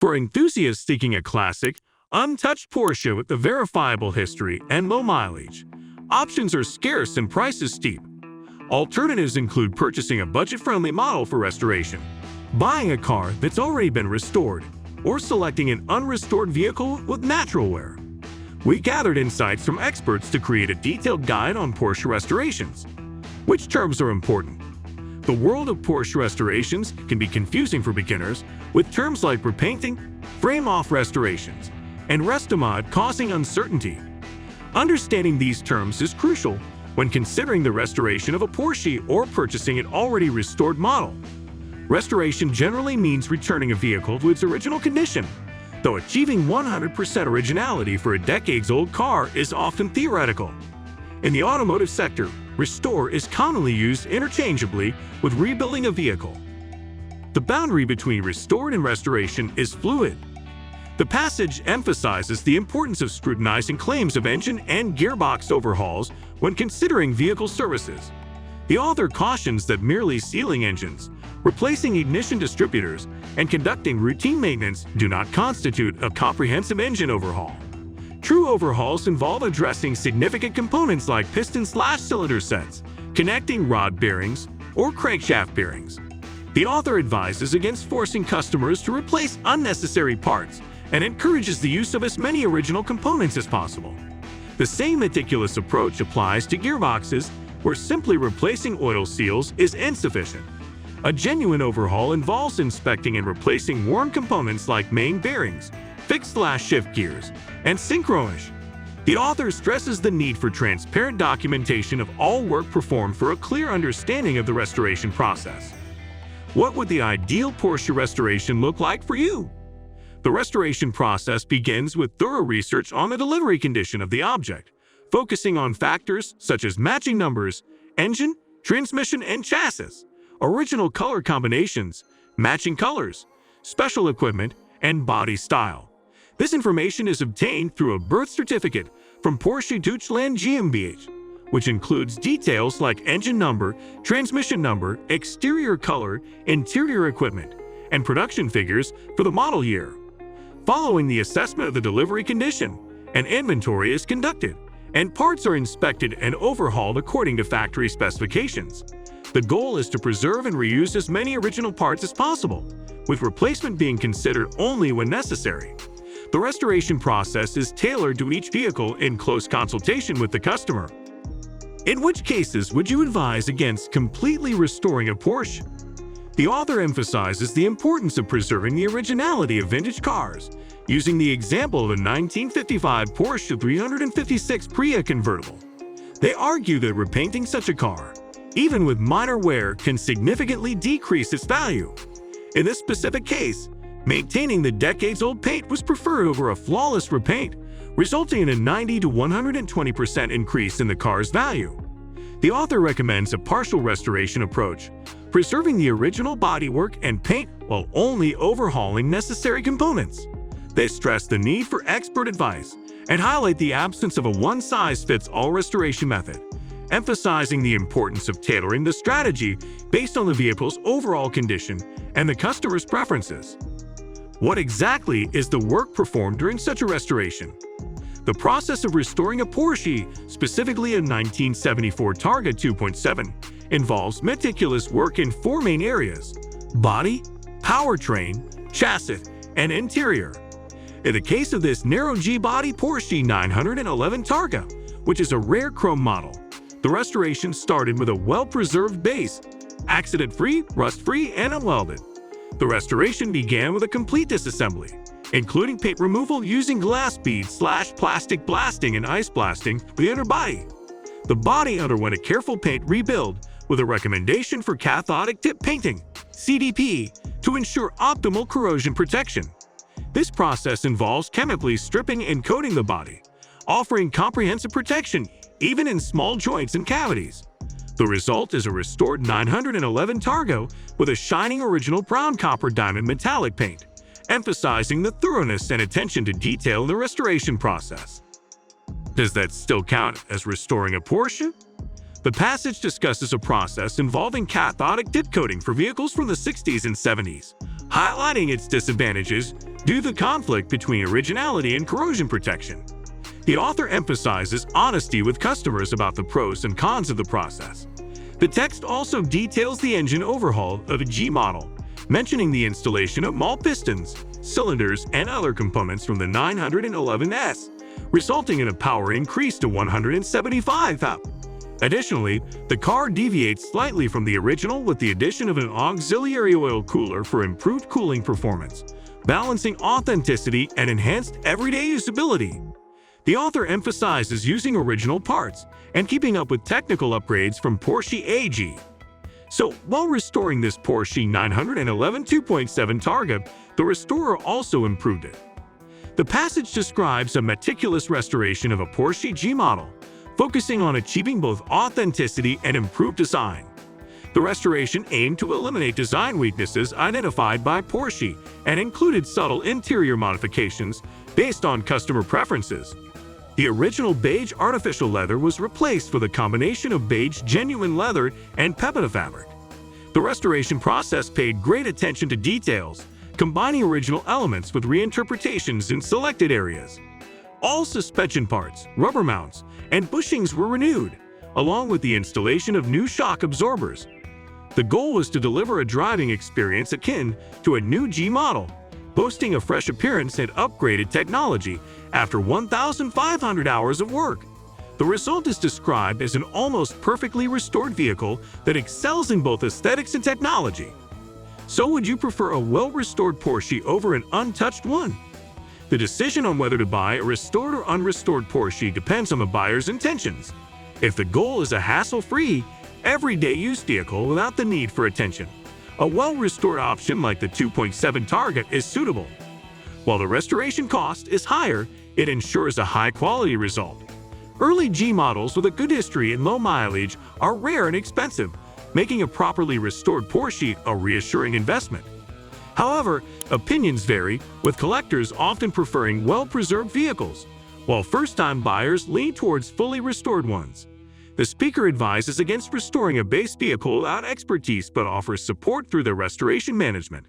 For enthusiasts seeking a classic, untouched Porsche with a verifiable history and low mileage, options are scarce and prices steep. Alternatives include purchasing a budget-friendly model for restoration, buying a car that's already been restored, or selecting an unrestored vehicle with natural wear. We gathered insights from experts to create a detailed guide on Porsche restorations. Which terms are important? The world of Porsche restorations can be confusing for beginners, with terms like repainting, frame-off restorations, and restomod causing uncertainty. Understanding these terms is crucial when considering the restoration of a Porsche or purchasing an already restored model. Restoration generally means returning a vehicle to its original condition, though achieving 100% originality for a decades-old car is often theoretical. In the automotive sector, restore is commonly used interchangeably with rebuilding a vehicle. The boundary between restored and restoration is fluid. The passage emphasizes the importance of scrutinizing claims of engine and gearbox overhauls when considering vehicle services. The author cautions that merely sealing engines, replacing ignition distributors, and conducting routine maintenance do not constitute a comprehensive engine overhaul. True overhauls involve addressing significant components like piston/cylinder sets, connecting rod bearings, or crankshaft bearings. The author advises against forcing customers to replace unnecessary parts and encourages the use of as many original components as possible. The same meticulous approach applies to gearboxes, where simply replacing oil seals is insufficient. A genuine overhaul involves inspecting and replacing worn components like main bearings, fixed/shift gears, and synchroish. The author stresses the need for transparent documentation of all work performed for a clear understanding of the restoration process. What would the ideal Porsche restoration look like for you? The restoration process begins with thorough research on the delivery condition of the object, focusing on factors such as matching numbers, engine, transmission, and chassis, original color combinations, matching colors, special equipment, and body style. This information is obtained through a birth certificate from Porsche Deutschland GmbH, which includes details like engine number, transmission number, exterior color, interior equipment, and production figures for the model year. Following the assessment of the delivery condition, an inventory is conducted, and parts are inspected and overhauled according to factory specifications. The goal is to preserve and reuse as many original parts as possible, with replacement being considered only when necessary. The restoration process is tailored to each vehicle in close consultation with the customer. In which cases would you advise against completely restoring a Porsche? The author emphasizes the importance of preserving the originality of vintage cars, using the example of a 1955 Porsche 356 Pria convertible. They argue that repainting such a car, even with minor wear, can significantly decrease its value. In this specific case, maintaining the decades-old paint was preferred over a flawless repaint, resulting in a 90 to 120% increase in the car's value. The author recommends a partial restoration approach, preserving the original bodywork and paint while only overhauling necessary components. They stress the need for expert advice and highlight the absence of a one-size-fits-all restoration method, emphasizing the importance of tailoring the strategy based on the vehicle's overall condition and the customer's preferences. What exactly is the work performed during such a restoration? The process of restoring a Porsche, specifically a 1974 Targa 2.7, involves meticulous work in four main areas: body, powertrain, chassis, and interior. In the case of this narrow G-body Porsche 911 Targa, which is a rare chrome model, the restoration started with a well-preserved base, accident-free, rust-free, and unwelded. The restoration began with a complete disassembly, including paint removal using glass beads/plastic blasting and ice blasting for the inner body. The body underwent a careful paint rebuild with a recommendation for cathodic tip painting (CDP) to ensure optimal corrosion protection. This process involves chemically stripping and coating the body, offering comprehensive protection even in small joints and cavities. The result is a restored 911 Targa with a shining original brown copper diamond metallic paint, emphasizing the thoroughness and attention to detail in the restoration process. Does that still count as restoring a Porsche? The passage discusses a process involving cathodic dip coating for vehicles from the 60s and 70s, highlighting its disadvantages due to the conflict between originality and corrosion protection. The author emphasizes honesty with customers about the pros and cons of the process. The text also details the engine overhaul of a G model, mentioning the installation of mall pistons, cylinders, and other components from the 911S, resulting in a power increase to 175 HP. Additionally, the car deviates slightly from the original with the addition of an auxiliary oil cooler for improved cooling performance, balancing authenticity and enhanced everyday usability. The author emphasizes using original parts and keeping up with technical upgrades from Porsche AG. So, while restoring this Porsche 911 2.7 Targa, the restorer also improved it. The passage describes a meticulous restoration of a Porsche G model, focusing on achieving both authenticity and improved design. The restoration aimed to eliminate design weaknesses identified by Porsche and included subtle interior modifications based on customer preferences. The original beige artificial leather was replaced with a combination of beige genuine leather and Pepita fabric. The restoration process paid great attention to details, combining original elements with reinterpretations in selected areas. All suspension parts, rubber mounts, and bushings were renewed, along with the installation of new shock absorbers. The goal was to deliver a driving experience akin to a new G model, boasting a fresh appearance and upgraded technology after 1,500 hours of work. The result is described as an almost perfectly restored vehicle that excels in both aesthetics and technology. So would you prefer a well-restored Porsche over an untouched one? The decision on whether to buy a restored or unrestored Porsche depends on the buyer's intentions. If the goal is a hassle-free, everyday use vehicle without the need for attention, a well-restored option like the 2.7 Targa is suitable. While the restoration cost is higher, it ensures a high-quality result. Early G models with a good history and low mileage are rare and expensive, making a properly restored Porsche a reassuring investment. However, opinions vary, with collectors often preferring well-preserved vehicles, while first-time buyers lean towards fully restored ones. The speaker advises against restoring a base vehicle without expertise but offers support through their restoration management.